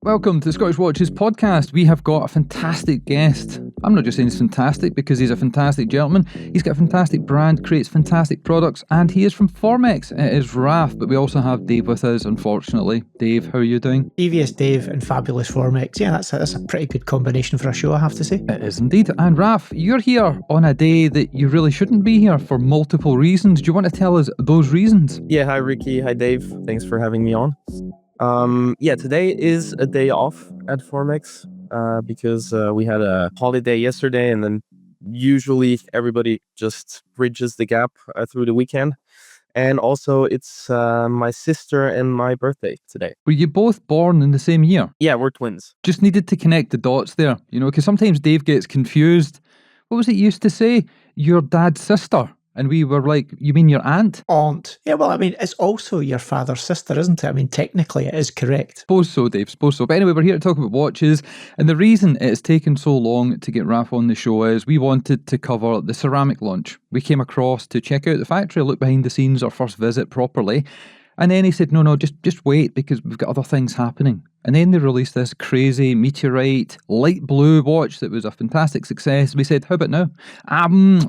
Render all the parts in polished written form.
Welcome to the Scottish Watches podcast. We have got a fantastic guest. I'm not just saying he's fantastic because he's a fantastic gentleman. He's got a fantastic brand, creates fantastic products, and he is from Formex. It is Raf, but we also have Dave with us, unfortunately. Dave, how are you doing? Devious Dave and Fabulous Formex. Yeah, that's a pretty good combination for a show, I have to say. It is indeed. And Raf, you're here on a day that you really shouldn't be here for multiple reasons. Do you want to tell us those reasons? Yeah, hi Ricky, hi Dave. Thanks for having me on. Today is a day off at Formex because we had a holiday yesterday, and then usually everybody just bridges the gap through the weekend. And also, it's my sister and my birthday today. Were you both born in the same year? Yeah, we're twins. Just needed to connect the dots there, because sometimes Dave gets confused. What was it you used to say? Your dad's sister. And we were like, you mean your aunt? Aunt. Yeah, well, I mean, it's also your father's sister, isn't it? I mean, technically it is correct. Suppose so, Dave, suppose so. But anyway, we're here to talk about watches. And the reason it has taken so long to get Raf on the show is we wanted to cover the ceramic launch. We came across to check out the factory, look behind the scenes, our first visit properly. And then he said, no, just wait because we've got other things happening. And then they released this crazy Meteorite light blue watch that was a fantastic success. We said, how about now?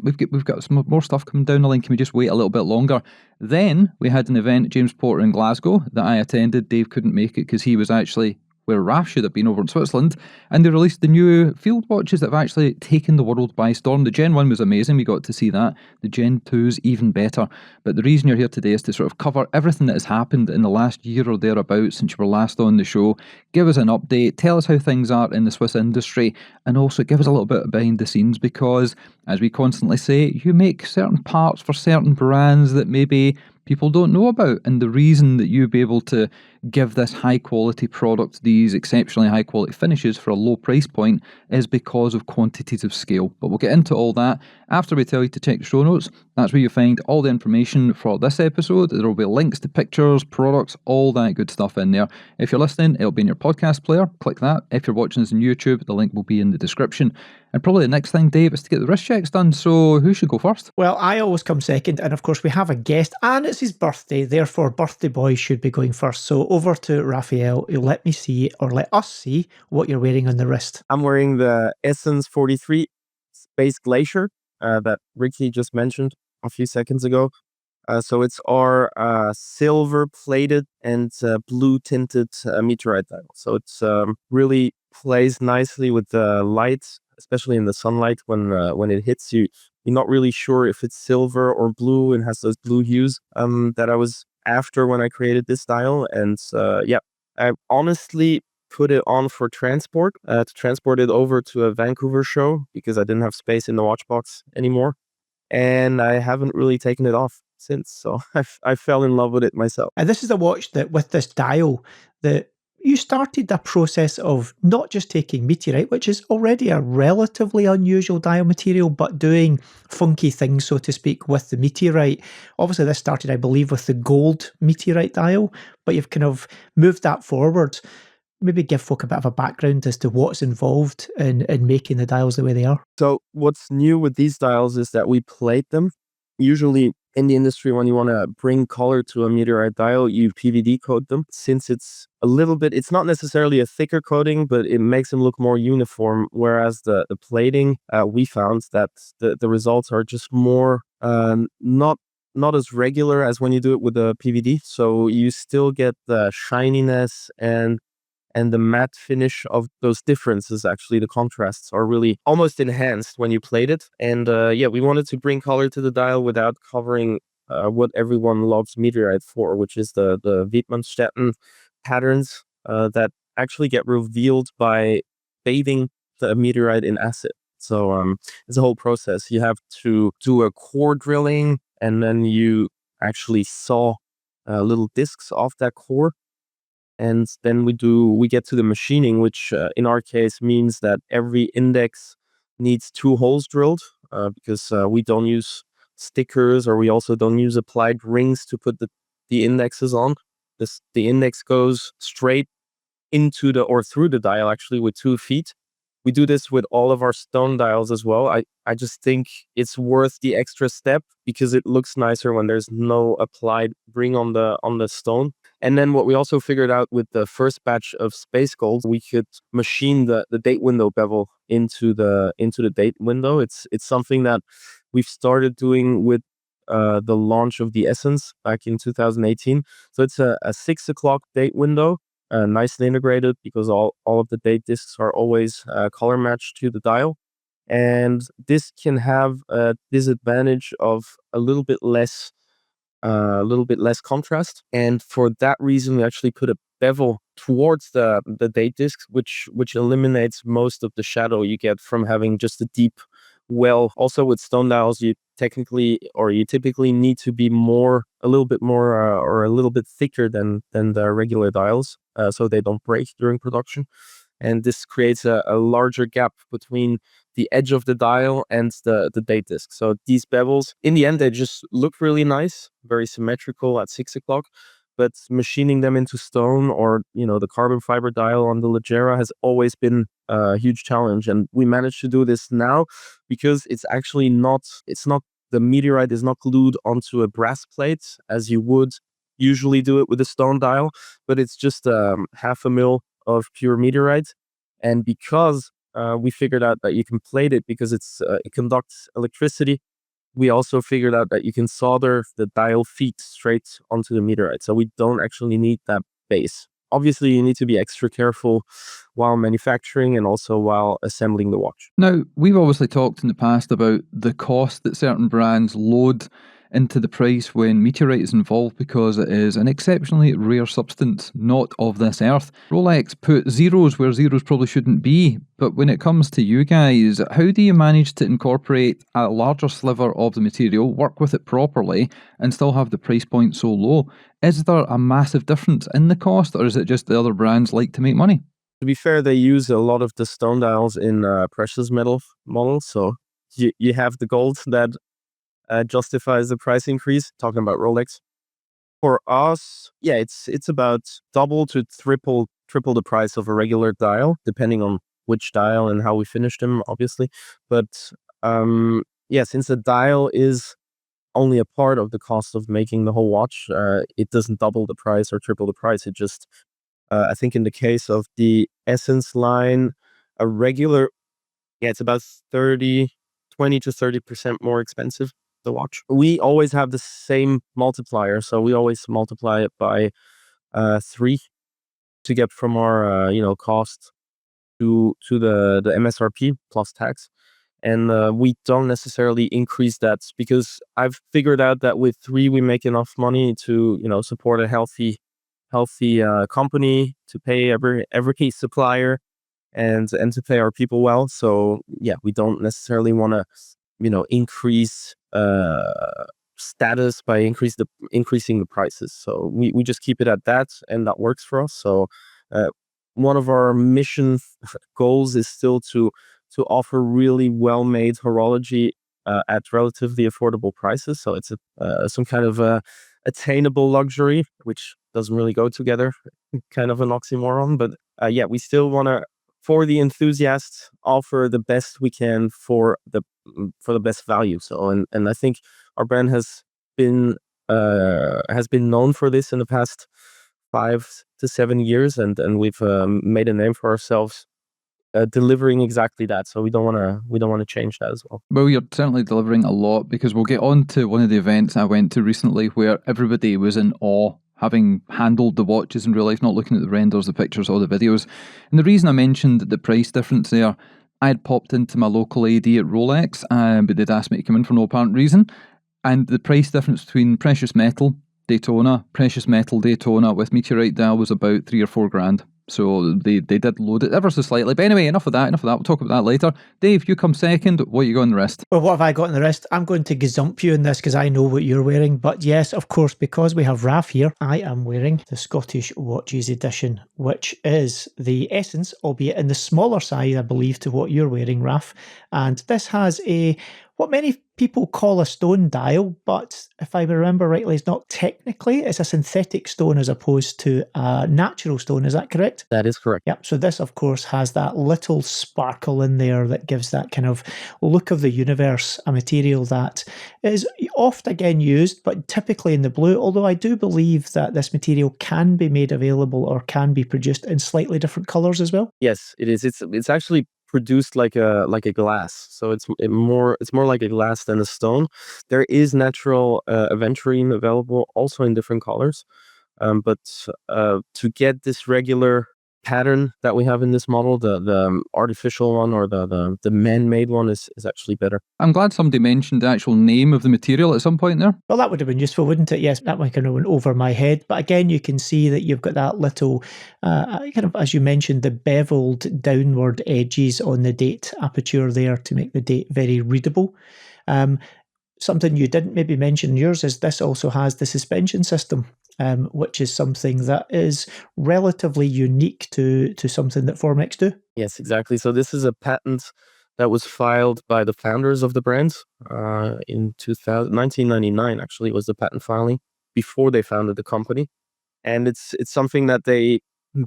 We've got some more stuff coming down the line. Can we just wait a little bit longer? Then we had an event at James Porter in Glasgow that I attended. Dave couldn't make it because he was actually where Raf should have been, over in Switzerland, and they released the new field watches that have actually taken the world by storm. The Gen 1 was amazing, we got to see that. The Gen 2's even better. But the reason you're here today is to sort of cover everything that has happened in the last year or thereabouts since you were last on the show. Give us an update, tell us how things are in the Swiss industry, and also give us a little bit behind the scenes because, as we constantly say, you make certain parts for certain brands that maybe people don't know about, and the reason that you'd be able to give this high quality product these exceptionally high quality finishes for a low price point is because of quantities of scale. But we'll get into all that after we tell you to check the show notes. That's where you find all the information for this episode. There will be links to pictures, products, all that good stuff in there. If you're listening, it'll be in your podcast player. Click that. If you're watching this on YouTube, the link will be in the description. And probably the next thing, Dave, is to get the wrist checks done. So who should go first? Well, I always come second, and of course we have a guest, and it's his birthday, therefore birthday boy should be going first. So over to Raphael, you'll let us see what you're wearing on the wrist. I'm wearing the Essence 43 Space Glacier that Ricky just mentioned a few seconds ago. So it's our silver plated and blue tinted Meteorite dial. So it's really plays nicely with the light, especially in the sunlight when it hits you. You're not really sure if it's silver or blue and has those blue hues that I was after when I created this dial. And I honestly put it on for transport, to transport it over to a Vancouver show because I didn't have space in the watch box anymore. And I haven't really taken it off since. So I fell in love with it myself. And this is a watch that with this dial that you started the process of not just taking Meteorite, which is already a relatively unusual dial material, but doing funky things, so to speak, with the Meteorite. Obviously, this started, I believe, with the gold Meteorite dial, but you've kind of moved that forward. Maybe give folk a bit of a background as to what's involved in making the dials the way they are. So what's new with these dials is that we plate them. Usually in the industry, when you want to bring color to a Meteorite dial, you PVD coat them. Since it's a little bit, it's not necessarily a thicker coating, but it makes them look more uniform. Whereas the plating, we found that the results are just more not as regular as when you do it with a PVD. So you still get the shininess and the matte finish of those differences. Actually, the contrasts are really almost enhanced when you plate it. And we wanted to bring color to the dial without covering what everyone loves Meteorite for, which is the Wittmann-Stetten patterns that actually get revealed by bathing the Meteorite in acid. So it's a whole process. You have to do a core drilling, and then you actually saw little discs off that core. And then we get to the machining, which in our case means that every index needs 2 holes drilled because we don't use stickers, or we also don't use applied rings to put the indexes on. The index goes straight into through the dial actually with 2 feet. We do this with all of our stone dials as well. I just think it's worth the extra step because it looks nicer when there's no applied ring on the stone. And then what we also figured out with the first batch of space gold, we could machine the date window bevel into the date window. It's something that we've started doing with the launch of the Essence back in 2018. So it's a 6 o'clock date window, nicely integrated because all of the date discs are always color matched to the dial. And this can have a disadvantage of a little bit less contrast. And for that reason, we actually put a bevel towards the date disc, which eliminates most of the shadow you get from having just a deep well. Also with stone dials, you typically need to be a little bit more or a little bit thicker than the regular dials, so they don't break during production. And this creates a larger gap between the edge of the dial and the date disc. So these bevels, in the end, they just look really nice, very symmetrical at 6 o'clock. But machining them into stone or the carbon fiber dial on the Leggera has always been a huge challenge. And we managed to do this now because it's actually not. The meteorite is not glued onto a brass plate as you would usually do it with a stone dial, but it's just half a mil of pure meteorite. And because we figured out that you can plate it because it conducts electricity, we also figured out that you can solder the dial feet straight onto the meteorite. So we don't actually need that base. Obviously, you need to be extra careful while manufacturing and also while assembling the watch. Now, we've obviously talked in the past about the cost that certain brands load into the price when meteorite is involved because it is an exceptionally rare substance, not of this earth. Rolex put zeros where zeros probably shouldn't be, but when it comes to you guys, how do you manage to incorporate a larger sliver of the material, work with it properly, and still have the price point so low? Is there a massive difference in the cost, or is it just the other brands like to make money? To be fair, they use a lot of the stone dials in precious metal models, so you have the gold that justifies the price increase. Talking about Rolex, for us, yeah, it's about double to triple the price of a regular dial, depending on which dial and how we finish them, obviously. But yeah, since the dial is only a part of the cost of making the whole watch, it doesn't double the price or triple the price. It just I think in the case of the Essence line, a regular, yeah, it's about 20 to 30% more expensive, the watch. We always have the same multiplier, so we always multiply it by 3 to get from our cost to the MSRP plus tax. And we don't necessarily increase that because I've figured out that with 3 we make enough money to support a healthy company, to pay every supplier, and to pay our people well. So yeah, we don't necessarily want to increase status by increasing the prices. So we just keep it at that, and that works for us. So one of our mission goals is still to offer really well-made horology at relatively affordable prices. So it's some kind of attainable luxury, which doesn't really go together, kind of an oxymoron. But yeah, we still want to, for the enthusiasts, offer the best we can for the best value. So and I think our brand has been known for this in the past 5 to 7 years, and we've made a name for ourselves delivering exactly that. So we don't want to change that as well. Well, you're certainly delivering a lot, because we'll get on to one of the events I went to recently where everybody was in awe, having handled the watches in real life, not looking at the renders, the pictures, or the videos. And the reason I mentioned the price difference there, I had popped into my local AD at Rolex, but they'd asked me to come in for no apparent reason. And the price difference between precious metal Daytona with meteorite dial was about 3 or 4 grand. So they did load it ever so slightly. But anyway, enough of that. We'll talk about that later. Dave, you come second. What you got on the wrist? Well, what have I got on the wrist? I'm going to gazump you in this because I know what you're wearing. But yes, of course, because we have Raf here, I am wearing the Scottish Watches edition, which is the Essence, albeit in the smaller size, I believe, to what you're wearing, Raf. And this has a what many people call a stone dial, but if I remember rightly, it's not technically. It's a synthetic stone as opposed to a natural stone. Is that correct? That is correct. Yep. So this, of course, has that little sparkle in there that gives that kind of look of the universe, a material that is oft again used, but typically in the blue, although I do believe that this material can be made available or can be produced in slightly different colors as well. Yes, it is. It's actually produced like a glass, so it's more like a glass than a stone. There is natural aventurine available also in different colors, but to get this regular pattern that we have in this model, the artificial one or the man-made one is actually better. I'm glad somebody mentioned the actual name of the material at some point there. Well, that would have been useful, wouldn't it? Yes, that one kind of went over my head. But again, you can see that you've got that little, kind of, as you mentioned, the beveled downward edges on the date aperture there to make the date very readable. Something you didn't maybe mention in yours is this also has the suspension system, which is something that is relatively unique to something that Formex do. Yes, exactly. So this is a patent that was filed by the founders of the brand in 1999. Actually, was the patent filing before they founded the company, and it's something that they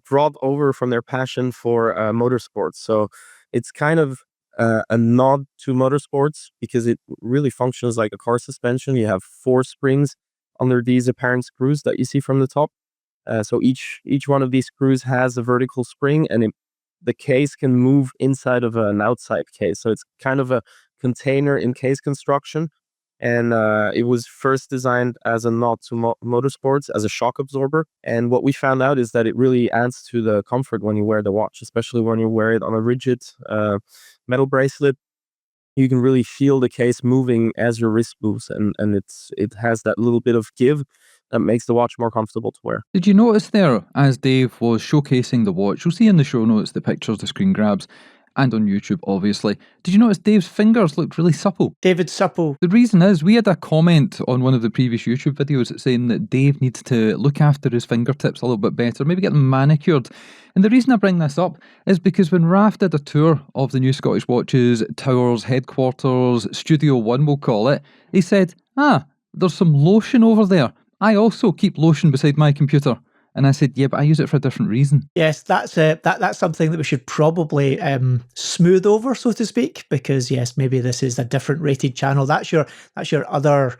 brought over from their passion for motorsports. So it's kind of a nod to motorsports because it really functions like a car suspension. You have 4 springs under these apparent screws that you see from the top. So each one of these screws has a vertical spring, and the case can move inside of an outside case. So it's kind of a container in case construction. And it was first designed as a nod to motorsports, as a shock absorber. And what we found out is that it really adds to the comfort when you wear the watch, especially when you wear it on a rigid metal bracelet. You can really feel the case moving as your wrist moves, and it has that little bit of give that makes the watch more comfortable to wear. Did you notice there, as Dave was showcasing the watch, you'll see in the show notes the pictures, the screen grabs, and on YouTube, obviously. Did you notice Dave's fingers looked really supple? David Supple. The reason is, we had a comment on one of the previous YouTube videos saying that Dave needs to look after his fingertips a little bit better, maybe get them manicured. And the reason I bring this up is because when Raf did a tour of the new Scottish Watches Towers headquarters, Studio One we'll call it, he said, there's some lotion over there. I also keep lotion beside my computer. And I said, yeah, but I use it for a different reason. Yes, that's something that we should probably smooth over, so to speak, because yes, maybe this is a different rated channel. That's your other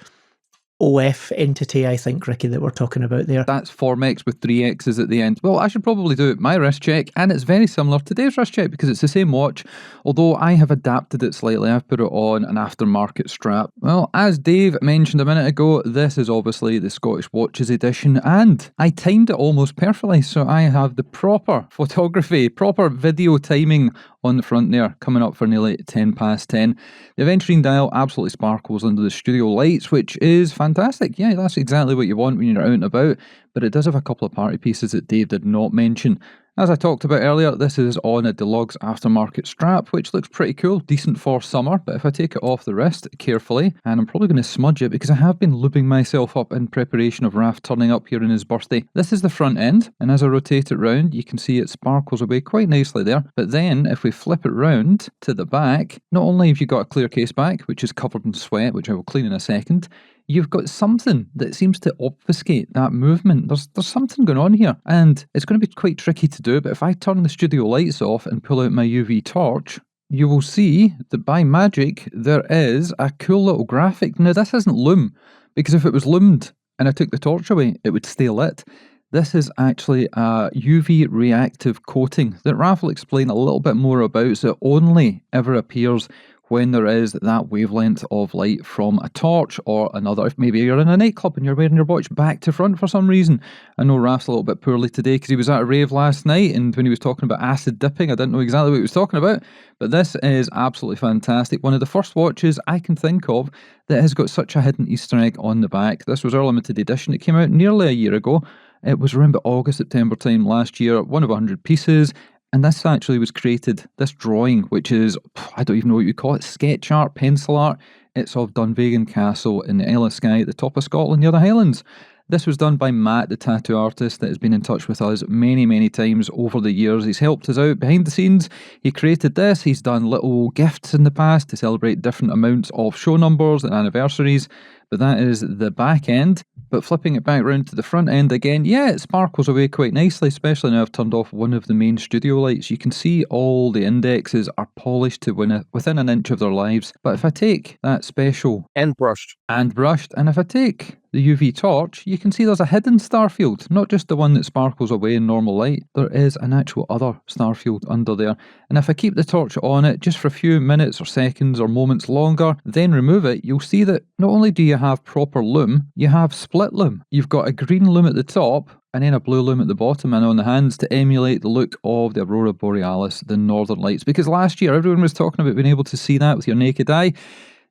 OF entity, I think, Ricky, that we're talking about there. That's Formex with 3 X's at the end. Well, I should probably do my wrist check, and it's very similar to Dave's wrist check because it's the same watch, although I have adapted it slightly. I've put it on an aftermarket strap. Well, as Dave mentioned a minute ago, this is obviously the Scottish Watches edition, and I timed it almost perfectly, so I have the proper photography, proper video timing on the front there, coming up for nearly 10 past 10. The aventurine dial absolutely sparkles under the studio lights, which is fantastic. Yeah, that's exactly what you want when you're out and about, but it does have a couple of party pieces that Dave did not mention. As I talked about earlier, this is on a deluxe aftermarket strap, which looks pretty cool, decent for summer, but if I take it off the wrist carefully, and I'm probably going to smudge it because I have been lubing myself up in preparation of Raf turning up here on his birthday. This is the front end, and as I rotate it round, you can see it sparkles away quite nicely there, but then if we flip it round to the back, not only have you got a clear case back, which is covered in sweat, which I will clean in a second, you've got something that seems to obfuscate that movement. There's something going on here, and it's going to be quite tricky to do, but if I turn the studio lights off and pull out my UV torch, you will see that by magic there is a cool little graphic. Now this isn't lume, because if it was lumed and I took the torch away, it would stay lit. This is actually a UV reactive coating that Raf will explain a little bit more about, so it only ever appears when there is that wavelength of light from a torch or another. If maybe you're in a nightclub and you're wearing your watch back to front for some reason. I know Raf's a little bit poorly today because he was at a rave last night, and when he was talking about acid dipping, I didn't know exactly what he was talking about, but this is absolutely fantastic. One of the first watches I can think of that has got such a hidden Easter egg on the back. This was our limited edition. It came out nearly a year ago. It was around August, September time last year, one of 100 pieces. And this actually was created, this drawing, which is, I don't even know what you call it, sketch art, pencil art. It's of Dunvegan Castle in the Isle of Skye at the top of Scotland near the Highlands. This was done by Matt, the tattoo artist that has been in touch with us many times over the years. He's helped us out behind the scenes. He created this. He's done little gifts in the past to celebrate different amounts of show numbers and anniversaries. But that is the back end. But flipping it back round to the front end again, yeah, it sparkles away quite nicely, especially now I've turned off one of the main studio lights. You can see all the indexes are polished to within an inch of their lives. But if I take that special And brushed. and brushed, and if I take the UV torch, you can see there's a hidden star field, not just the one that sparkles away in normal light. There is an actual other star field under there. And if I keep the torch on it just for a few minutes or seconds or moments longer, then remove it, you'll see that not only do you have proper lume, you have split lume. You've got a green lume at the top and then a blue lume at the bottom and on the hands to emulate the look of the Aurora Borealis, the Northern Lights. Because last year everyone was talking about being able to see that with your naked eye.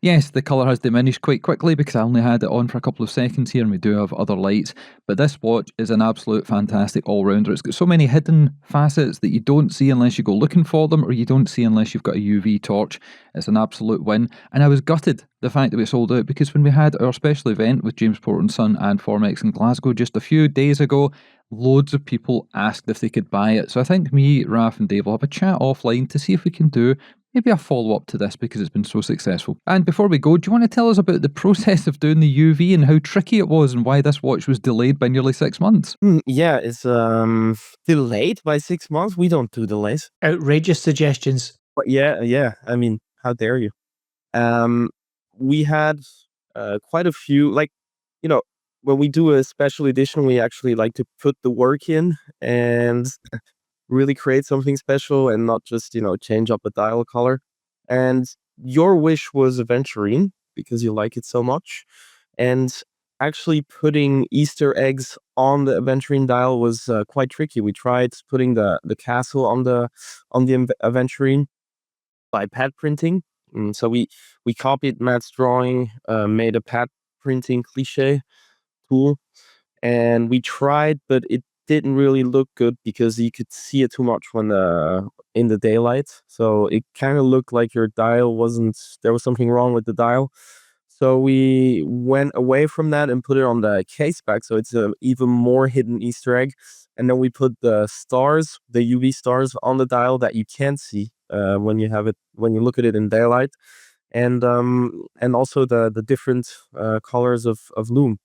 Yes, the colour has diminished quite quickly because I only had it on for a couple of seconds here and we do have other lights. But this watch is an absolute fantastic all-rounder. It's got so many hidden facets that you don't see unless you go looking for them or you don't see unless you've got a UV torch. It's an absolute win. And I was gutted the fact that we sold out because when we had our special event with James Port & Son and Formex in Glasgow just a few days ago, loads of people asked if they could buy it. So I think me, Raf and Dave will have a chat offline to see if we can do maybe a follow-up to this because it's been so successful. And before we go, do you want to tell us about the process of doing the UV and how tricky it was and why this watch was delayed by nearly 6 months? Yeah, it's delayed by 6 months. We don't do delays. Outrageous suggestions. But yeah. I mean, how dare you? We had quite a few, like, you know, when we do a special edition, we actually like to put the work in and really create something special and not just, change up a dial color. And your wish was aventurine because you like it so much. And actually putting Easter eggs on the aventurine dial was quite tricky. We tried putting the castle on the aventurine by pad printing. So we copied Matt's drawing, made a pad printing cliche tool, and we tried, but it didn't really look good because you could see it too much when in the daylight. So it kind of looked like your dial wasn't, there was something wrong with the dial. So we went away from that and put it on the case back, so it's an even more hidden Easter egg. And then we put the stars, the UV stars, on the dial that you can't see when you look at it in daylight, and also the different colors of lume.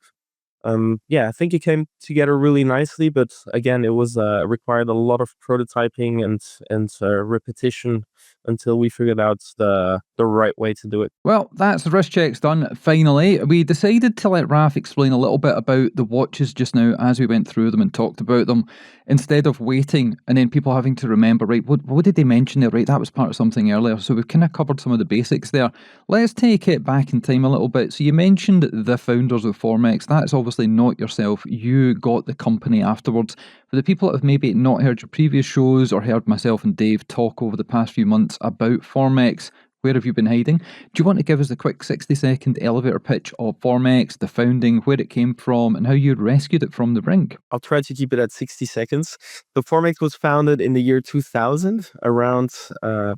Yeah, I think it came together really nicely, but again, it was required a lot of prototyping and repetition until we figured out the right way to do it. Well, that's the wrist checks done, finally. We decided to let Raf explain a little bit about the watches just now as we went through them and talked about them, instead of waiting and then people having to remember, right, what did they mention there, right, that was part of something earlier, so we've kind of covered some of the basics there. Let's take it back in time a little bit. So you mentioned the founders of Formex. That's obviously not yourself. You got the company afterwards. For the people that have maybe not heard your previous shows or heard myself and Dave talk over the past few months about Formex, where have you been hiding? Do you want to give us the quick 60-second elevator pitch of Formex, the founding, where it came from, and how you rescued it from the brink? I'll try to keep it at 60 seconds. The Formex was founded in the year 2000 around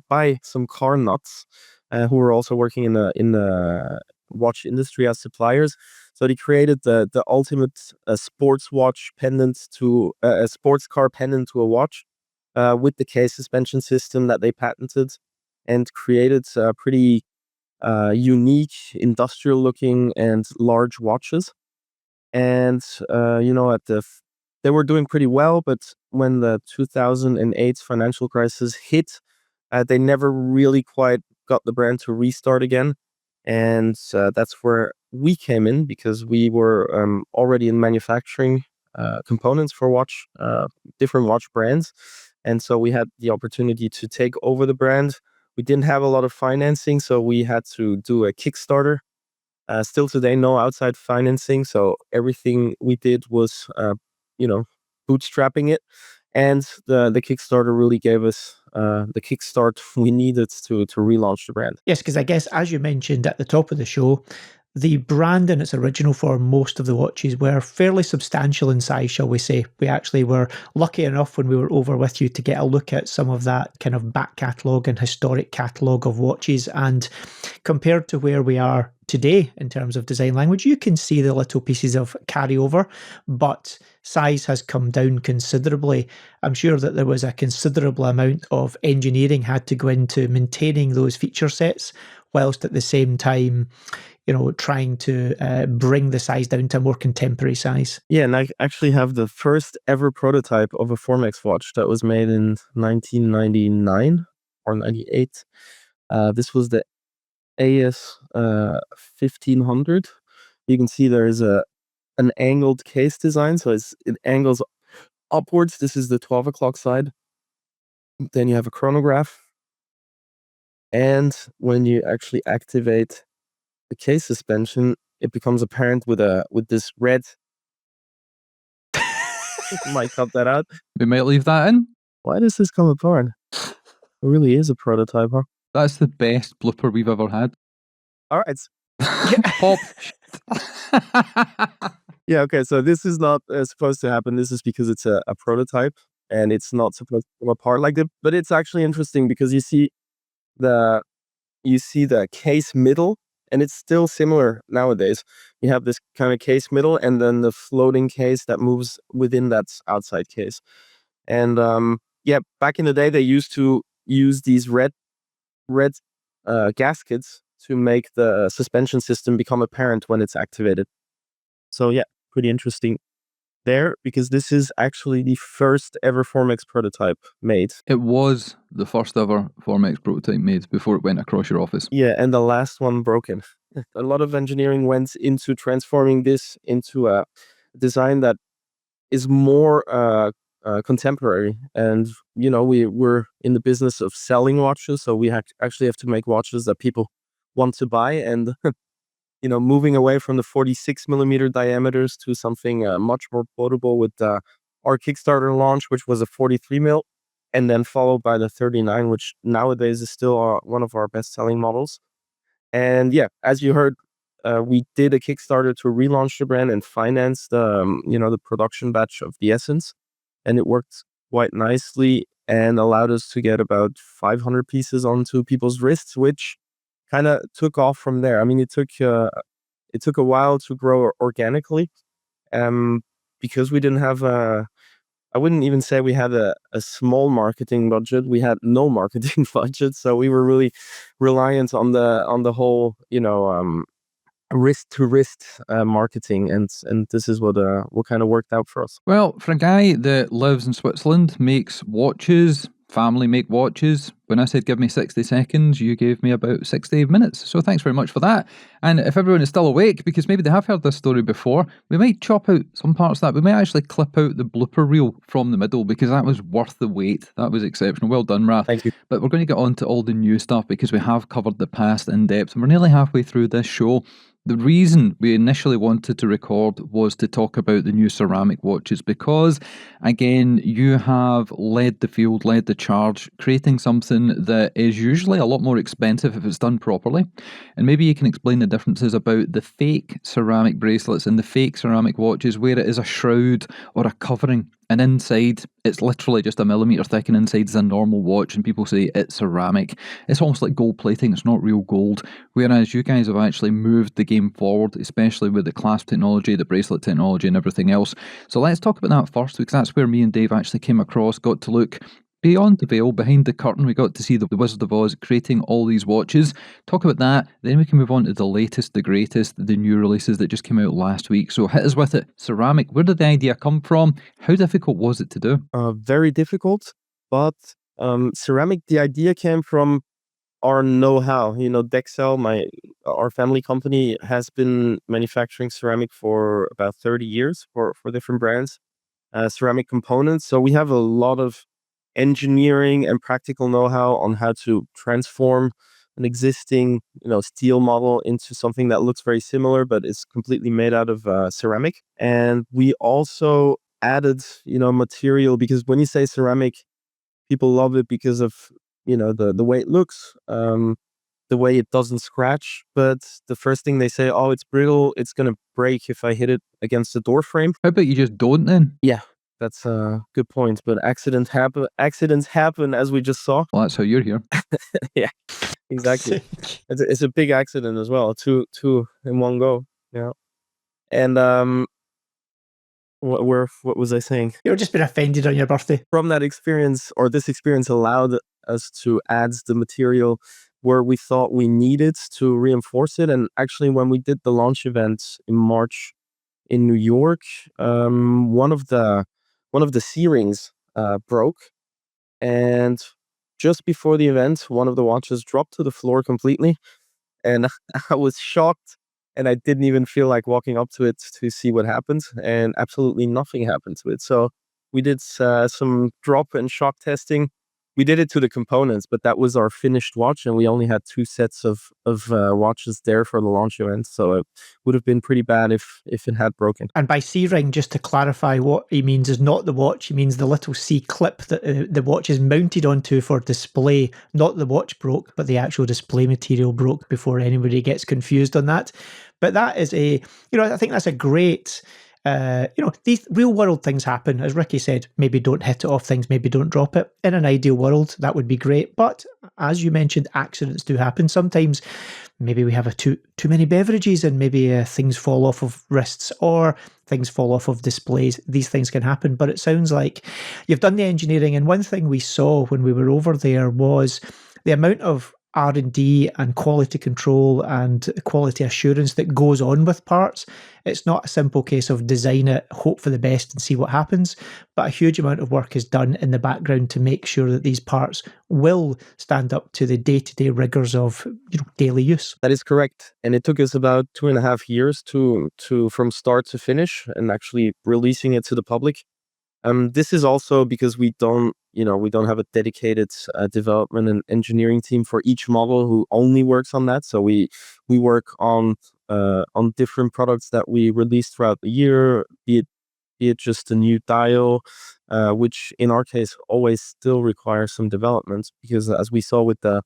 by some car nuts who were also working in the watch industry as suppliers. So they created the ultimate sports watch pendant to a sports car pendant to a watch with the case suspension system that they patented, and created pretty unique, industrial looking and large watches. And they were doing pretty well, but when the 2008 financial crisis hit, they never really quite got the brand to restart again. And that's where we came in, because we were already in manufacturing components for different watch brands. And so we had the opportunity to take over the brand. We didn't have a lot of financing, so we had to do a Kickstarter. Still today, no outside financing, so everything we did was, bootstrapping it. And the Kickstarter really gave us the kickstart we needed to relaunch the brand. Yes, because I guess, as you mentioned at the top of the show, The brand in its original form, most of the watches were fairly substantial in size, shall we say. We actually were lucky enough when we were over with you to get a look at some of that kind of back catalogue and historic catalogue of watches. And compared to where we are today in terms of design language, you can see the little pieces of carryover, but size has come down considerably. I'm sure that there was a considerable amount of engineering had to go into maintaining those feature sets, whilst at the same time, trying to bring the size down to a more contemporary size. Yeah, and I actually have the first ever prototype of a Formex watch that was made in 1999 or 98. This was the AS 1500. You can see there is an angled case design, so it angles upwards. This is the 12 o'clock side. Then you have a chronograph, and when you actually activate the case suspension, it becomes apparent with this red. Might cut that out. We might leave that in. Why does this come apart? It really is a prototype, huh? That's the best blooper we've ever had. All right. Pop. Yeah, okay, so this is not supposed to happen. This is because it's a prototype, and it's not supposed to come apart like that. But it's actually interesting because the you see the case middle, and it's still similar nowadays. You have this kind of case middle, and then the floating case that moves within that outside case. And yeah, back in the day, they used to use these red gaskets to make the suspension system become apparent when it's activated. So yeah, pretty interesting there, because this is actually the first ever Formex prototype made. It was the first ever Formex prototype made before it went across your office. Yeah, and the last one broken. A lot of engineering went into transforming this into a design that is more contemporary. And we're in the business of selling watches, so we actually have to make watches that people want to buy. And moving away from the 46 millimeter diameters to something much more portable with our Kickstarter launch, which was a 43 mil, and then followed by the 39, which nowadays is still one of our best selling models. And yeah, as you heard, we did a Kickstarter to relaunch the brand and finance the production batch of the Essence, and it worked quite nicely and allowed us to get about 500 pieces onto people's wrists, which kind of took off from there. I mean, it took a while to grow organically, because we didn't have I wouldn't even say we had a small marketing budget. We had no marketing budget, so we were really reliant on the whole wrist to wrist marketing, and this is what kind of worked out for us. Well, for a guy that lives in Switzerland, makes watches, family make watches, when I said give me 60 seconds, you gave me about 60 minutes. So thanks very much for that. And if everyone is still awake, because maybe they have heard this story before, we might chop out some parts of that. We might actually clip out the blooper reel from the middle, because that was worth the wait. That was exceptional. Well done, Raf. Thank you. But we're going to get on to all the new stuff, because we have covered the past in depth, and we're nearly halfway through this show. The reason we initially wanted to record was to talk about the new ceramic watches, because, again, you have led the field, led the charge, creating something that is usually a lot more expensive if it's done properly. And maybe you can explain the differences about the fake ceramic bracelets and the fake ceramic watches, where it is a shroud or a covering, and inside it's literally just a millimetre thick, and inside is a normal watch, and people say it's ceramic. It's almost like gold plating, it's not real gold. Whereas you guys have actually moved the game forward, especially with the clasp technology, the bracelet technology, and everything else. So let's talk about that first, because that's where me and Dave actually came across, got to look beyond the veil, behind the curtain. We got to see the Wizard of Oz creating all these watches. Talk about that, then we can move on to the latest, the greatest, the new releases that just came out last week. So hit us with it. Ceramic, where did the idea come from? How difficult was it to do? Very difficult, but ceramic, the idea came from our know-how. Dexel, our family company, has been manufacturing ceramic for about 30 years for different brands, ceramic components. So we have a lot of engineering and practical know-how on how to transform an existing steel model into something that looks very similar but is completely made out of ceramic. And we also added material, because when you say ceramic, people love it because of the way it looks. The the way it doesn't scratch, but the first thing they say, oh, it's brittle, it's going to break if I hit it against the door frame. How about you just don't then? Yeah, that's a good point. But accidents happen, as we just saw. Well, that's how you're here. Yeah, exactly. It's a big accident as well, two in one go. Yeah, and what was I saying? You've just been offended on your birthday. From that experience, or this experience allowed us to add the material where we thought we needed to reinforce it. And actually, when we did the launch event in March in New York, one of the C rings broke, and just before the event, one of the watches dropped to the floor completely, and I was shocked, and I didn't even feel like walking up to it to see what happened, and absolutely nothing happened to it. So we did some drop and shock testing. We did it to the components, but that was our finished watch, and we only had 2 sets of watches there for the launch event. So it would have been pretty bad if it had broken. And by C-ring, just to clarify, what he means is not the watch. He means the little C clip that the watch is mounted onto for display. Not the watch broke, but the actual display material broke, before anybody gets confused on that. But that is I think that's a great... these real world things happen. As Ricky said, maybe don't hit it off things, maybe don't drop it. In an ideal world, that would be great. But as you mentioned, accidents do happen. Sometimes maybe we have too many beverages, and maybe things fall off of wrists, or things fall off of displays. These things can happen. But it sounds like you've done the engineering. And one thing we saw when we were over there was the amount of R&D and quality control and quality assurance that goes on with parts. It's not a simple case of design it, hope for the best and see what happens, but a huge amount of work is done in the background to make sure that these parts will stand up to the day-to-day rigors of daily use. That is correct. And it took us about 2.5 years to from start to finish, and actually releasing it to the public. This is also because we don't have a dedicated development and engineering team for each model who only works on that. So we work on different products that we release throughout the year, be it just a new dial, which in our case always still requires some development, because as we saw with the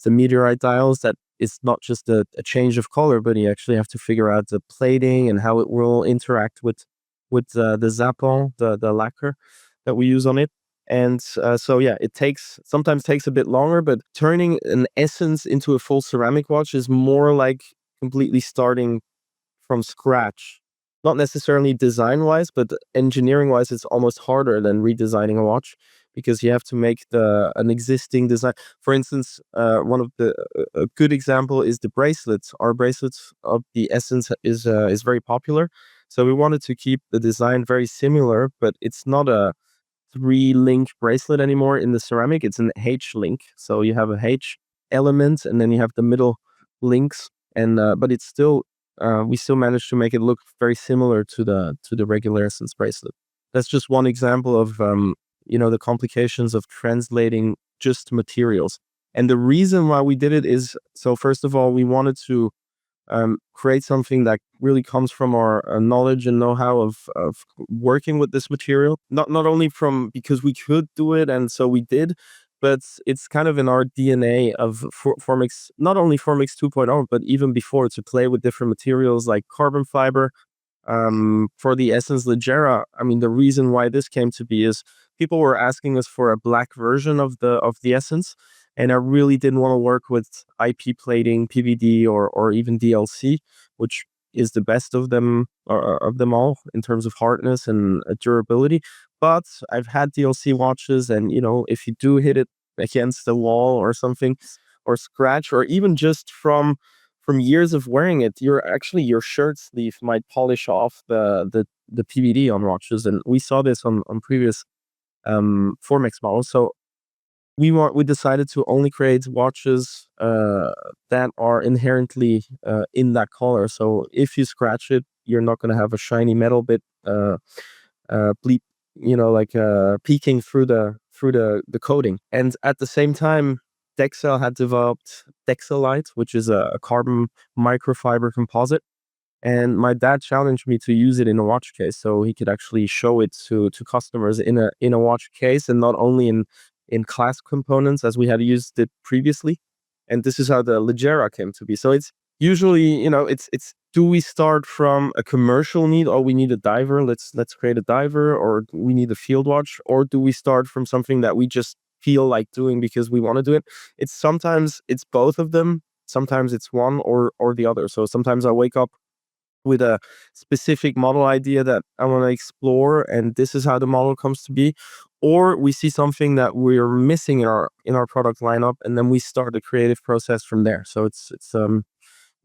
Meteorite dials, that it's not just a change of color, but you actually have to figure out the plating and how it will interact with the zapon, the lacquer that we use on it. And so yeah, it sometimes takes a bit longer, but turning an essence into a full ceramic watch is more like completely starting from scratch. Not necessarily design-wise, but engineering-wise, it's almost harder than redesigning a watch, because you have to make an existing design. For instance, one of a good example is the bracelets. Our bracelets of the Essence is very popular, so we wanted to keep the design very similar, but it's not a 3-link bracelet anymore in the ceramic. It's an H link, so you have a H element, and then you have the middle links, and but it's still we still managed to make it look very similar to the regular Essence bracelet. That's just one example of the complications of translating just materials. And the reason why we did it is, so first of all, we wanted to create something that really comes from our knowledge and know-how of working with this material. Not only from because we could do it, and so we did, but it's kind of in our DNA of Formex, not only Formex 2.0, but even before, to play with different materials like carbon fiber. For the Essence Leggera, I mean, the reason why this came to be is people were asking us for a black version of the Essence, and I really didn't want to work with IP plating, PVD, or even DLC, which is the best of them all in terms of hardness and durability. But I've had DLC watches, and if you do hit it against the wall or something, or scratch, or even just from years of wearing it, your shirt sleeve might polish off the PVD on watches, and we saw this on previous Formex models. So we decided to only create watches that are inherently in that color. So if you scratch it, you're not going to have a shiny metal bit bleep, peeking through the coating. And at the same time, Dexel had developed Dexelite, which is a carbon microfiber composite. And my dad challenged me to use it in a watch case, so he could actually show it to customers in a watch case, and not only in clasp components as we had used it previously. And this is how the Ligera came to be. So it's usually, it's do we start from a commercial need? Oh, we need a diver. Let's create a diver, or we need a field watch, or do we start from something that we just feel like doing because we want to do it? It's sometimes it's both of them. Sometimes it's one or the other. So sometimes I wake up with a specific model idea that I want to explore, and this is how the model comes to be. Or we see something that we're missing in our product lineup, and then we start the creative process from there. So it's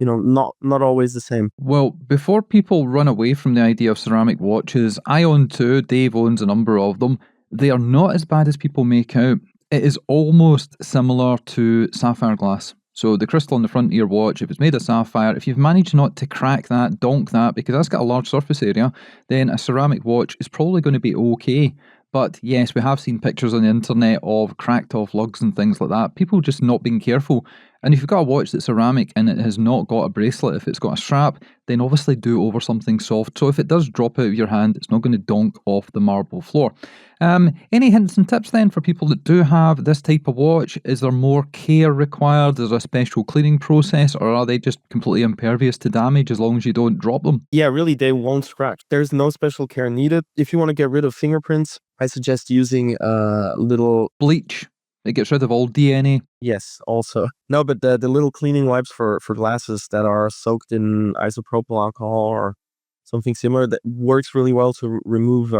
not always the same. Well, before people run away from the idea of ceramic watches, I own two, Dave owns a number of them. They are not as bad as people make out. It is almost similar to sapphire glass. So the crystal on the front of your watch, if it's made of sapphire, if you've managed not to crack that, donk that, because that's got a large surface area, then a ceramic watch is probably going to be okay. But yes, we have seen pictures on the internet of cracked off lugs and things like that. People just not being careful. And if you've got a watch that's ceramic and it has not got a bracelet, if it's got a strap, then obviously do it over something soft. So if it does drop out of your hand, it's not going to donk off the marble floor. Any hints and tips then for people that do have this type of watch? Is there more care required? Is there a special cleaning process, or are they just completely impervious to damage as long as you don't drop them? Yeah, really, they won't scratch. There's no special care needed. If you want to get rid of fingerprints, I suggest using a little. Bleach. It gets rid of all DNA. Yes, also. No, but the little cleaning wipes for glasses that are soaked in isopropyl alcohol or something similar, that works really well to remove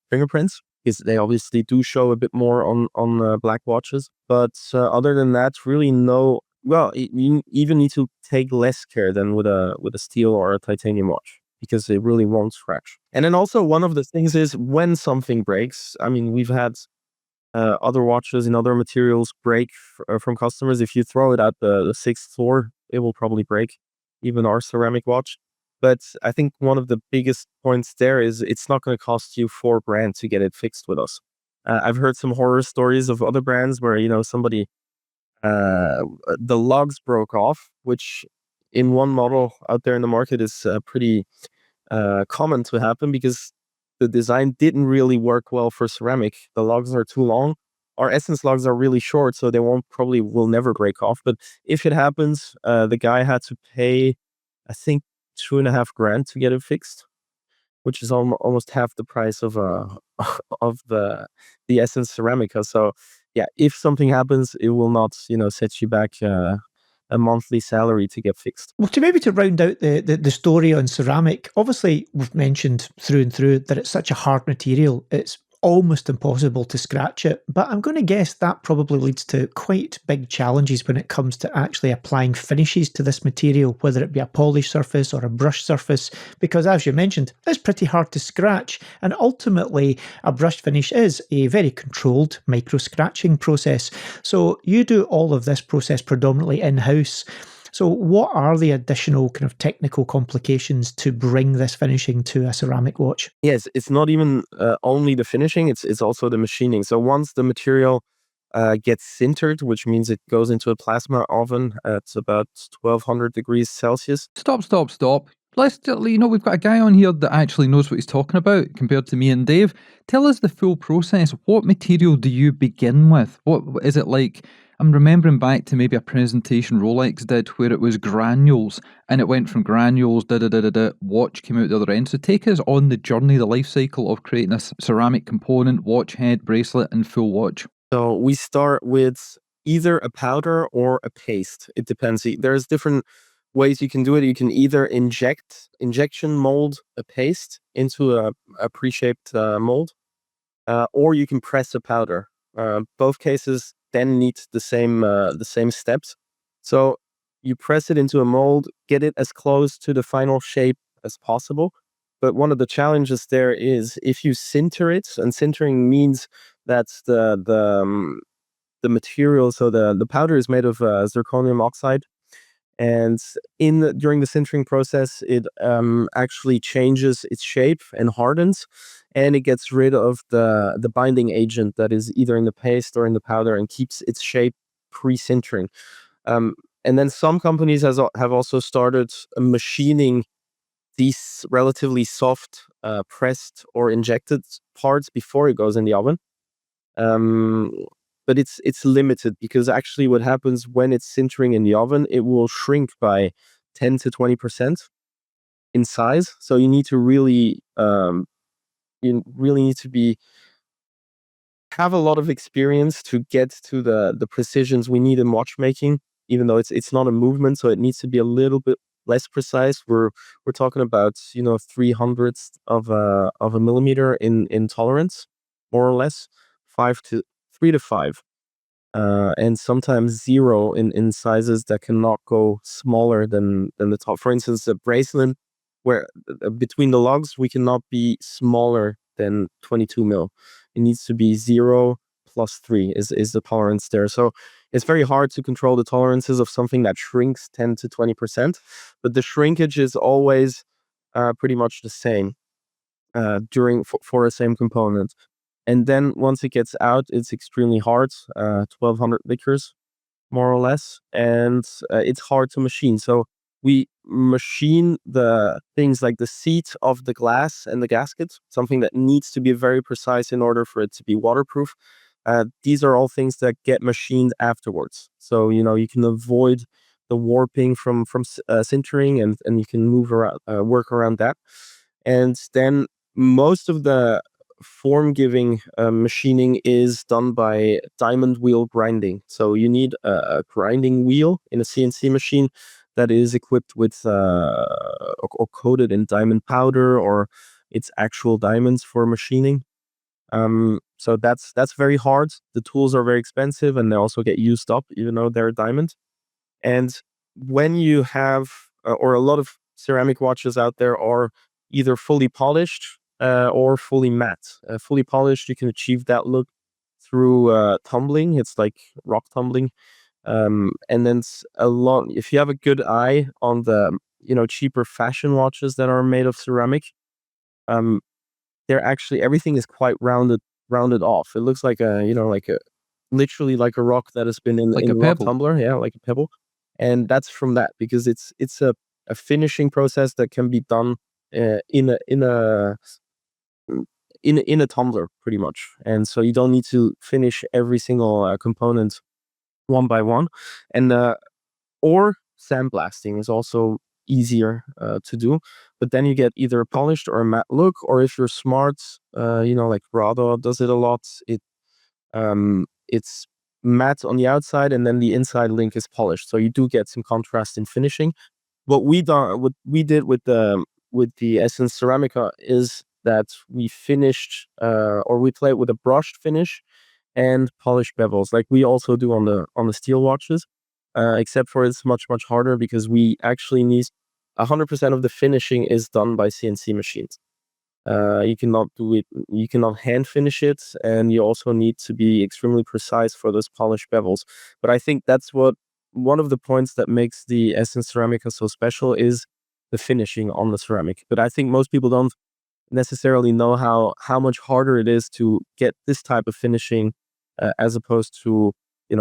fingerprints, because they obviously do show a bit more on black watches. But other than that, really no. Well, you even need to take less care than with a steel or a titanium watch, because it really won't scratch. And then also one of the things is when something breaks. I mean, we've had other watches in other materials break from customers. If you throw it at the sixth floor, it will probably break, even our ceramic watch. But I think one of the biggest points there is it's not going to cost you $4,000 to get it fixed with us. I've heard some horror stories of other brands where somebody the lugs broke off, which in one model out there in the market is pretty common to happen, because the design didn't really work well for ceramic. The lugs are too long. Our essence lugs are really short, so they will never break off. But if it happens, the guy had to pay, I think, $2,500 to get it fixed, which is almost half the price of of the essence ceramica. So yeah, if something happens, it will not set you back a monthly salary to get fixed. Well, to round out the story on ceramic, obviously we've mentioned through and through that it's such a hard material. It's almost impossible to scratch it. But I'm going to guess that probably leads to quite big challenges when it comes to actually applying finishes to this material, whether it be a polished surface or a brush surface, because as you mentioned, it's pretty hard to scratch. And ultimately, a brush finish is a very controlled micro scratching process. So you do all of this process predominantly in-house. So what are the additional kind of technical complications to bring this finishing to a ceramic watch? Yes, it's not even only the finishing; it's also the machining. So once the material gets sintered, which means it goes into a plasma oven at about 1200 degrees Celsius. Stop. We've got a guy on here that actually knows what he's talking about compared to me and Dave. Tell us the full process. What material do you begin with? What is it like? I'm remembering back to maybe a presentation Rolex did where it was granules and it went from granules, watch came out the other end. So take us on the journey, the life cycle of creating a ceramic component, watch head, bracelet, and full watch. So we start with either a powder or a paste. It depends. There's different ways you can do it. You can either injection mold a paste into a pre-shaped mold, or you can press a powder. Both cases then need the same steps. So you press it into a mold, get it as close to the final shape as possible. But one of the challenges there is if you sinter it, and sintering means that the material, so the powder is made of zirconium oxide, and during the sintering process, it actually changes its shape and hardens, and it gets rid of the binding agent that is either in the paste or in the powder, and keeps its shape pre-sintering. Um, and then some companies have also started machining these relatively soft pressed or injected parts before it goes in the oven. Um, but it's limited, because actually what happens when it's sintering in the oven, it will shrink by 10 to 20% in size. So you need to really need to have a lot of experience to get to the precisions we need in watchmaking, even though it's not a movement, so it needs to be a little bit less precise. We're talking about 300ths of a millimeter in tolerance, more or less, 3 to 5, and sometimes 0 in sizes that cannot go smaller than the top. For instance, a bracelet where between the lugs we cannot be smaller than 22 mil. It needs to be 0 plus 3 is the tolerance there. So it's very hard to control the tolerances of something that shrinks 10 to 20%, but the shrinkage is always pretty much the same for a same component. And then once it gets out, it's extremely hard, 1200 Vickers, more or less, and it's hard to machine. So we machine the things like the seat of the glass and the gasket, something that needs to be very precise in order for it to be waterproof. These are all things that get machined afterwards. So, you can avoid the warping from sintering, and you can move around, work around that. And then most of the form giving machining is done by diamond wheel grinding. So you need a grinding wheel in a CNC machine that is equipped with or coated in diamond powder, or it's actual diamonds for machining. So that's very hard. The tools are very expensive, and they also get used up, even though they're diamond. And when you have, or a lot of ceramic watches out there are either fully polished or fully matte. Fully polished, you can achieve that look through tumbling. It's like rock tumbling. And then if you have a good eye on the cheaper fashion watches that are made of ceramic, um, they're actually, everything is quite rounded off. It looks like literally like a rock that has been in Like in a a rock pebble. tumbler. Yeah, like a pebble. And that's from that, because it's a finishing process that can be done in a tumbler, pretty much. And so you don't need to finish every single component one by one. And or sandblasting is also easier to do, but then you get either a polished or a matte look. Or if you're smart, like Rado does it a lot, it's matte on the outside, and then the inside link is polished, so you do get some contrast in finishing. What we did with the Essence Ceramica is that we finished, or we played with a brushed finish and polished bevels, like we also do on the steel watches. Except for it's much harder, because we actually need 100% of the finishing is done by CNC machines. You cannot do it. You cannot hand finish it, and you also need to be extremely precise for those polished bevels. But I think that's one of the points that makes the Essence Ceramica so special is the finishing on the ceramic. But I think most people don't necessarily know how much harder it is to get this type of finishing, as opposed to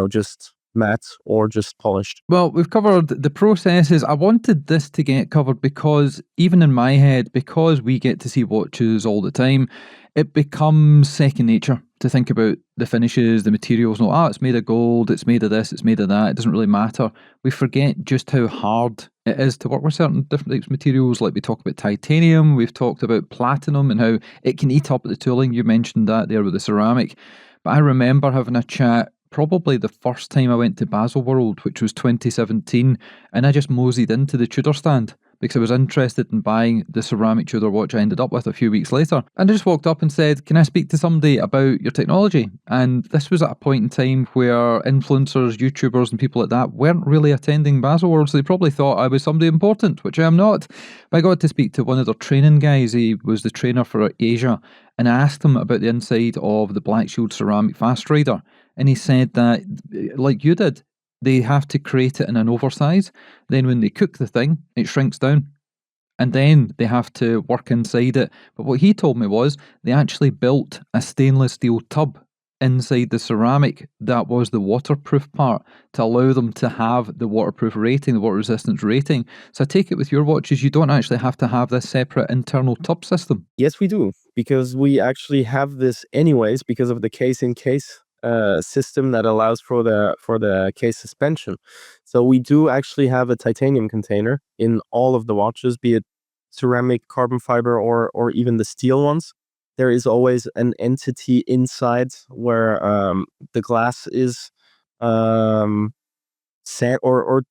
just matte or just polished. Well, we've covered the processes. I wanted this to get covered because even in my head, because we get to see watches all the time, it becomes second nature to think about the finishes, the materials. No, it's made of gold, it's made of this, it's made of that. It doesn't really matter. We forget just how hard it is to work with certain different types of materials. Like we talk about titanium, we've talked about platinum and how it can eat up at the tooling. You mentioned that there with the ceramic. But I remember having a chat probably the first time I went to Baselworld, which was 2017, and I just moseyed into the Tudor stand because I was interested in buying the ceramic Tudor watch I ended up with a few weeks later. And I just walked up and said, "Can I speak to somebody about your technology?" And this was at a point in time where influencers, YouTubers, and people like that weren't really attending Baselworld, so they probably thought I was somebody important, which I am not. But I got to speak to one of their training guys. He was the trainer for Asia, and I asked him about the inside of the Black Shield ceramic Fast Rider. And he said that, like you did, they have to create it in an oversize. Then when they cook the thing, it shrinks down. And then they have to work inside it. But what he told me was they actually built a stainless steel tub inside the ceramic that was the waterproof part to allow them to have the waterproof rating, the water resistance rating. So I take it with your watches, you don't actually have to have this separate internal tub system. Yes, we do, because we actually have this anyways because of the case-in-case system that allows for the case suspension. So we do actually have a titanium container in all of the watches, be it ceramic, carbon fiber, or even the steel ones. There is always an entity inside where the glass is um, or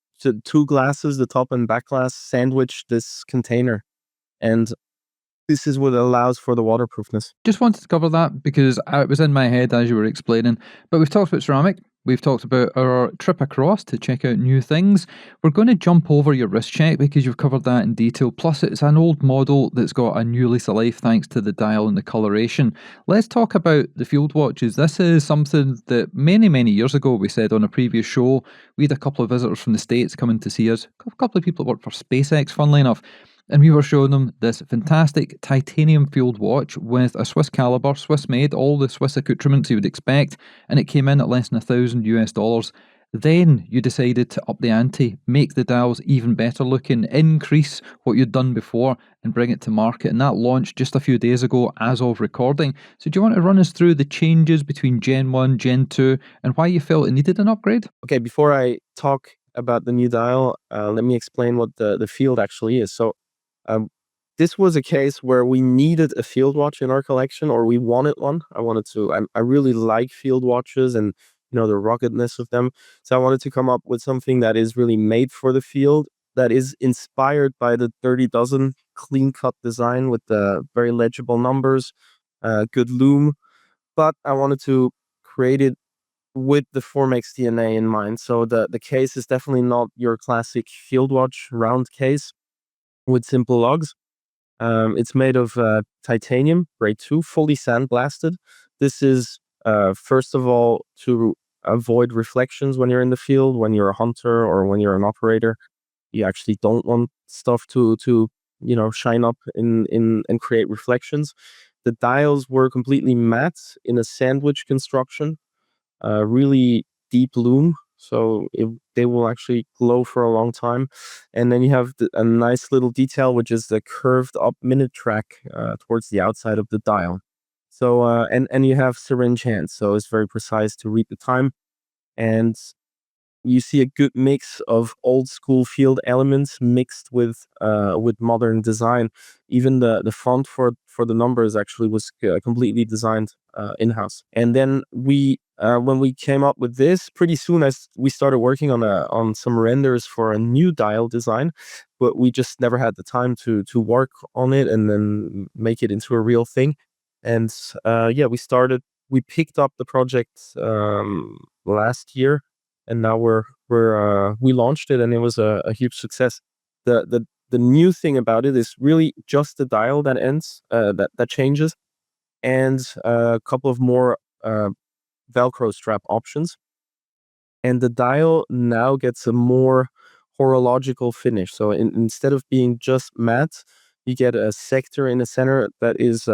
two glasses, the top and back glass, sandwich this container, and this is what allows for the waterproofness. Just wanted to cover that because it was in my head as you were explaining. But we've talked about ceramic. We've talked about our trip across to check out new things. We're going to jump over your wrist check because you've covered that in detail. Plus, it's an old model that's got a new lease of life thanks to the dial and the coloration. Let's talk about the field watches. This is something that many years ago we said on a previous show. We had a couple of visitors from the States coming to see us. A couple of people that work for SpaceX, funnily enough. And we were showing them this fantastic titanium field watch with a Swiss caliber, Swiss made, all the Swiss accoutrements you would expect, and it came in at less than $1,000 US. Then you decided to up the ante, make the dials even better looking, increase what you'd done before, and bring it to market. And that launched just a few days ago as of recording. So do you want to run us through the changes between Gen 1, Gen 2, and why you felt it needed an upgrade? Okay, before I talk about the new dial, let me explain what the field actually is. So um, this was a case where we needed a field watch in our collection, or we wanted one. I really like field watches and the ruggedness of them. So I wanted to come up with something that is really made for the field, that is inspired by the Dirty Dozen clean cut design with the very legible numbers, good loom. But I wanted to create it with the Formex DNA in mind. So the case is definitely not your classic field watch round case with simple lugs. It's made of titanium, grade 2, fully sandblasted. This is, first of all, to avoid reflections when you're in the field, when you're a hunter or when you're an operator. You actually don't want stuff to shine up and create reflections. The dials were completely matte in a sandwich construction, really deep loom, so they will actually glow for a long time. And then you have a nice little detail, which is the curved up minute track towards the outside of the dial. So and you have syringe hands, so it's very precise to read the time. And you see a good mix of old school field elements mixed with modern design. Even the font for the numbers actually was completely designed in-house. And then when we came up with this, pretty soon as we started working on some renders for a new dial design, but we just never had the time to work on it and then make it into a real thing. And yeah, we picked up the project last year, and now we launched it, and it was a huge success. The new thing about it is really just the dial that ends that changes, and a couple of more Velcro strap options. And the dial now gets a more horological finish. So instead of being just matte, you get a sector in the center that is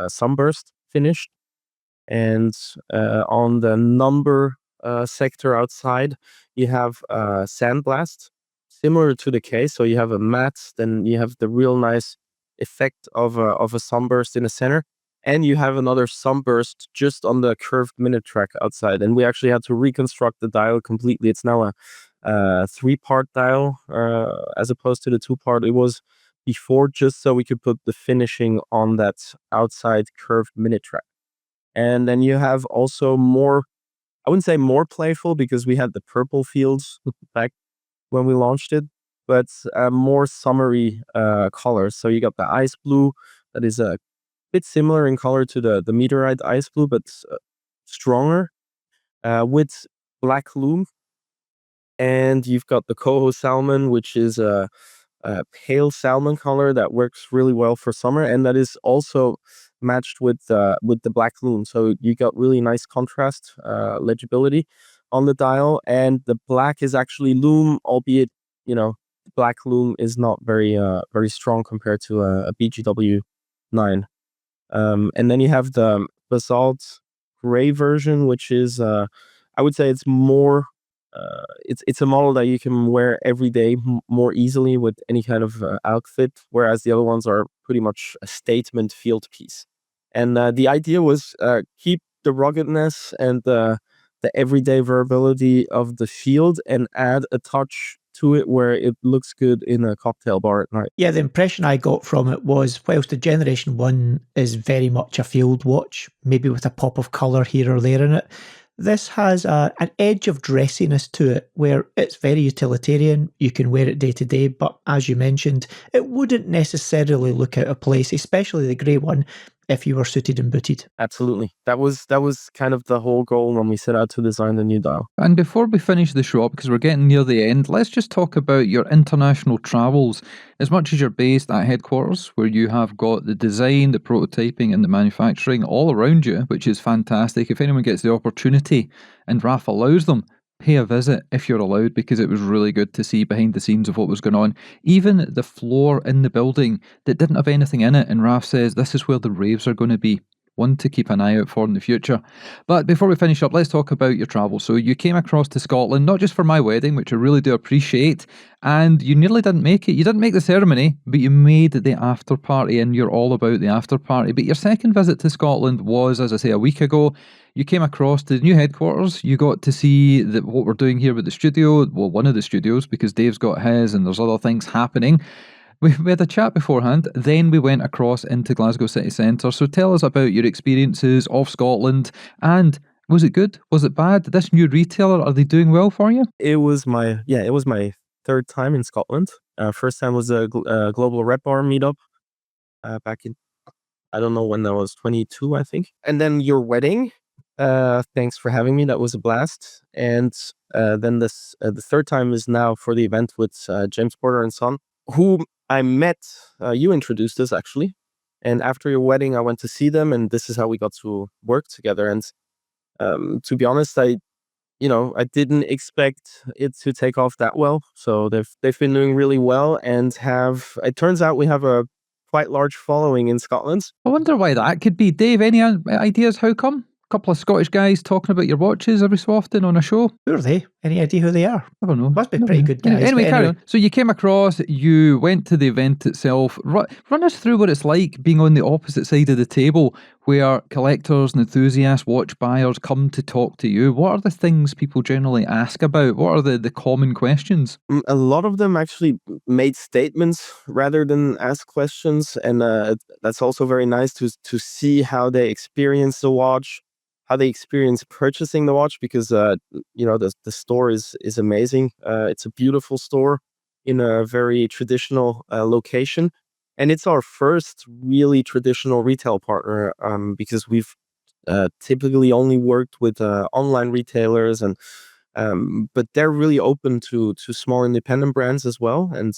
sunburst finished, and on the number sector outside, you have sandblast, similar to the case. So you have a matte, then you have the real nice effect of a sunburst in the center, and you have another sunburst just on the curved minute track outside. And we actually had to reconstruct the dial completely. It's now a three-part dial as opposed to the two-part it was before, just so we could put the finishing on that outside curved minute track. And then you have also more, I wouldn't say more playful, because we had the purple fields back when we launched it, but more summery colors. So you got the ice blue that is a bit similar in color to the Meteorite ice blue, but stronger with black loom. And you've got the coho salmon, which is a pale salmon color that works really well for summer, and that is also matched with the black loom. So you got really nice contrast, legibility on the dial, and the black is actually loom, albeit black loom is not very strong compared to a BGW 9. And then you have the basalt gray version, which is I would say it's more it's a model that you can wear every day more easily with any kind of outfit, whereas the other ones are pretty much a statement field piece. And the idea was keep the ruggedness and the everyday variability of the Shield and add a touch to it where it looks good in a cocktail bar at night. Yeah, the impression I got from it was, whilst the Generation 1 is very much a field watch, maybe with a pop of colour here or there in it, this has an edge of dressiness to it where it's very utilitarian. You can wear it day to day, but as you mentioned, it wouldn't necessarily look out of place, especially the grey one, if you were suited and booted. Absolutely. That was kind of the whole goal when we set out to design the new dial. And before we finish the show up, because we're getting near the end, let's just talk about your international travels. As much as you're based at headquarters, where you have got the design, the prototyping, and the manufacturing all around you, which is fantastic. If anyone gets the opportunity, and RAF allows them, pay a visit if you're allowed, because it was really good to see behind the scenes of what was going on. Even the floor in the building that didn't have anything in it, and RAF says this is where the raves are going to be. One to keep an eye out for in the future. But before we finish up, let's talk about your travel. So you came across to Scotland, not just for my wedding, which I really do appreciate, and you nearly didn't make it. You didn't make the ceremony, but you made the after party, and you're all about the after party. But your second visit to Scotland was, as I say, a week ago. You came across to the new headquarters. You got to see what we're doing here with the studio, well, one of the studios, because Dave's got his, and there's other things happening. We had a chat beforehand, then we went across into Glasgow city centre. So tell us about your experiences of Scotland, and was it good? Was it bad? This new retailer, are they doing well for you? It was my third time in Scotland. First time was a global rep bar meetup back in, I don't know when that was, 22 I think. And then your wedding. Thanks for having me. That was a blast. And then this the third time is now for the event with James Porter and Son, who I met. You introduced us actually, and after your wedding, I went to see them, and this is how we got to work together. And to be honest, I didn't expect it to take off that well. So they've been doing really well, and it turns out we have a quite large following in Scotland. I wonder why that could be. Dave, any ideas how come? A couple of Scottish guys talking about your watches every so often on a show. Who are they? Any idea who they are? I don't know. Must be pretty good guys. Anyway, carry on. So you came across, you went to the event itself. Run us through what it's like being on the opposite side of the table, where collectors and enthusiasts, watch buyers come to talk to you. What are the things people generally ask about? What are the common questions? A lot of them actually made statements rather than ask questions, and that's also very nice to see how they experience the watch, how they experience purchasing the watch, because the store is amazing. It's a beautiful store in a very traditional location, and it's our first really traditional retail partner, because we've typically only worked with online retailers, and but they're really open to small independent brands as well, and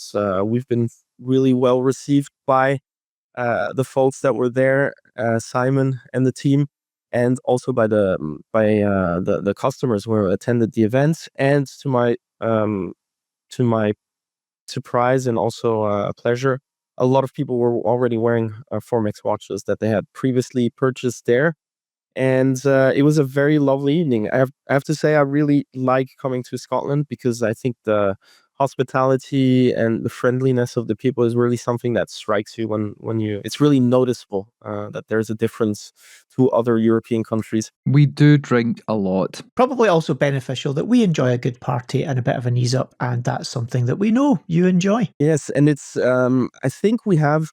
we've been really well received by the folks that were there, Simon and the team, and also by the customers who attended the event. And to my surprise and also a pleasure, a lot of people were already wearing Formex watches that they had previously purchased there. And it was a very lovely evening. I have to say, I really like coming to Scotland, because I think the hospitality and the friendliness of the people is really something that strikes you when you. It's really noticeable that there's a difference to other European countries. We do drink a lot. Probably also beneficial that we enjoy a good party and a bit of an ease up, and that's something that we know you enjoy. Yes, and it's. I think we have.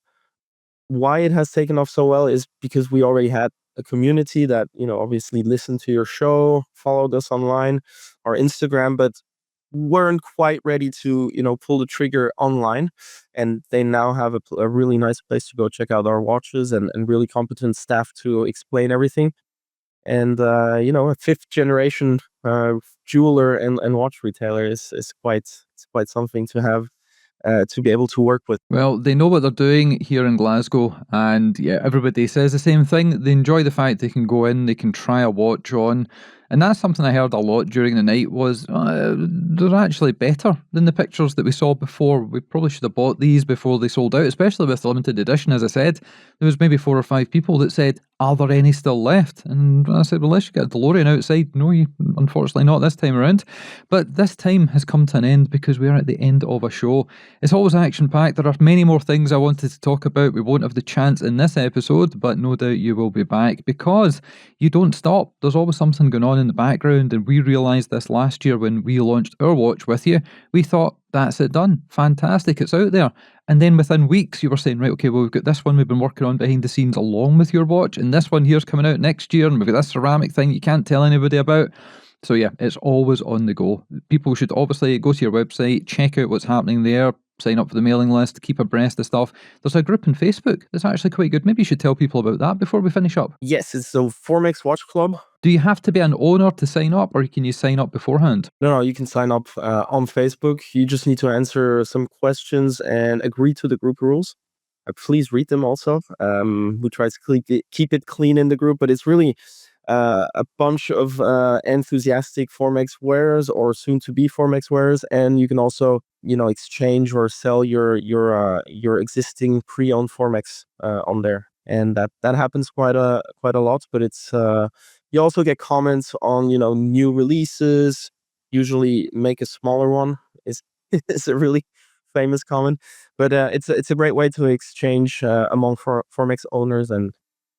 Why it has taken off so well is because we already had a community that obviously listened to your show, followed us online, our Instagram, but weren't quite ready to pull the trigger online, and they now have a really nice place to go check out our watches, and really competent staff to explain everything. And a fifth generation jeweler and watch retailer is quite something to have, to be able to work with. Well, they know what they're doing here in Glasgow, and yeah, everybody says the same thing. They enjoy the fact they can go in, they can try a watch on, And that's something I heard a lot during the night was they're actually better than the pictures that we saw before. We probably should have bought these before they sold out, especially with the limited edition. As I said, there was maybe 4 or 5 people that said, are there any still left? And I said, well, unless you get a DeLorean outside. No, unfortunately not this time around. But this time has come to an end because we're at the end of a show. It's always action-packed. There are many more things I wanted to talk about. We won't have the chance in this episode, but no doubt you will be back because you don't stop. There's always something going on in the background, and we realised this last year when we launched our watch with you. We thought, that's it done. Fantastic, it's out there. And then within weeks, you were saying, right, okay, well, we've got this one we've been working on behind the scenes along with your watch, and this one here's coming out next year, and we've got this ceramic thing you can't tell anybody about. So yeah, it's always on the go. People should obviously go to your website, check out what's happening there, sign up for the mailing list, keep abreast of stuff. There's a group on Facebook that's actually quite good. Maybe you should tell people about that before we finish up. Yes, it's the Formex Watch Club. Do you have to be an owner to sign up, or can you sign up beforehand? No, you can sign up on Facebook. You just need to answer some questions and agree to the group rules. Please read them also. We try to keep it clean in the group, but it's really a bunch of enthusiastic Formex wearers or soon-to-be Formex wearers, and you can also, exchange or sell your existing pre-owned Formex on there, and that happens quite a lot. But it's you also get comments on new releases. Usually, make a smaller one is is a really famous comment, but it's a great way to exchange among Formex owners and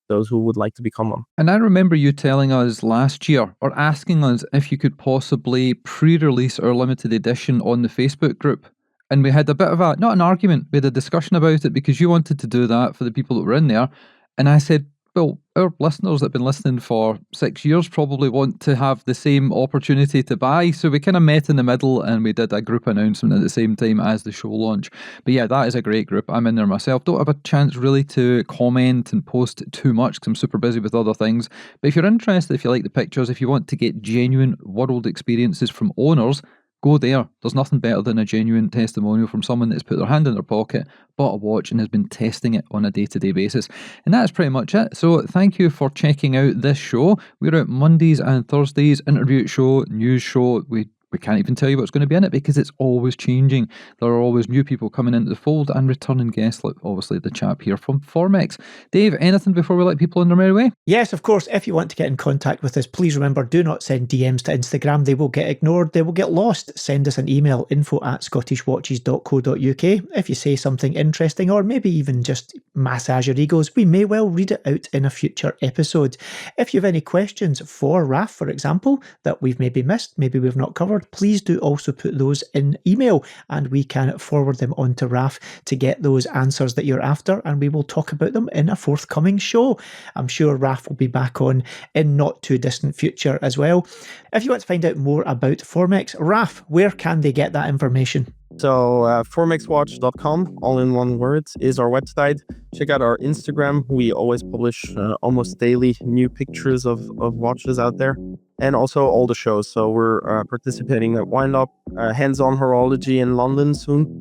those who would like to become one. And I remember you telling us last year, or asking us if you could possibly pre-release our limited edition on the Facebook group. And we had a bit of not an argument, we had a discussion about it because you wanted to do that for the people that were in there. And I said, well, our listeners that have been listening for 6 years probably want to have the same opportunity to buy. So we kind of met in the middle and we did a group announcement at the same time as the show launch. But yeah, that is a great group. I'm in there myself. Don't have a chance really to comment and post too much because I'm super busy with other things. But if you're interested, if you like the pictures, if you want to get genuine world experiences from owners, go there. There's nothing better than a genuine testimonial from someone that's put their hand in their pocket, bought a watch, and has been testing it on a day-to-day basis. And that's pretty much it. So thank you for checking out this show. We're out Mondays and Thursdays, interview show, news show. We can't even tell you what's going to be in it because it's always changing. There are always new people coming into the fold and returning guests, like obviously the chap here from Formex. Dave, anything before we let people on their merry way? Yes, of course. If you want to get in contact with us, please remember, do not send DMs to Instagram. They will get ignored. They will get lost. Send us an email, info@scottishwatches.co.uk. If you say something interesting or maybe even just massage your egos, we may well read it out in a future episode. If you have any questions for Raf, for example, that we've maybe missed, maybe we've not covered, please do also put those in email and we can forward them on to Raf to get those answers that you're after, and we will talk about them in a forthcoming show. I'm sure Raf will be back on in not too distant future as well. If you want to find out more about Formex, Raf, where can they get that information? So formexwatch.com, all in one word, is our website. Check out our Instagram. We always publish almost daily new pictures of watches out there, and also all the shows. So we're participating at Wind Up, Hands-On Horology in London soon.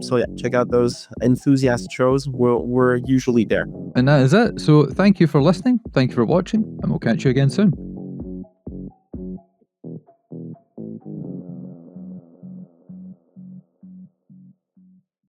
So yeah, check out those enthusiast shows. We're usually there. And that is it. So thank you for listening. Thank you for watching, and we'll catch you again soon.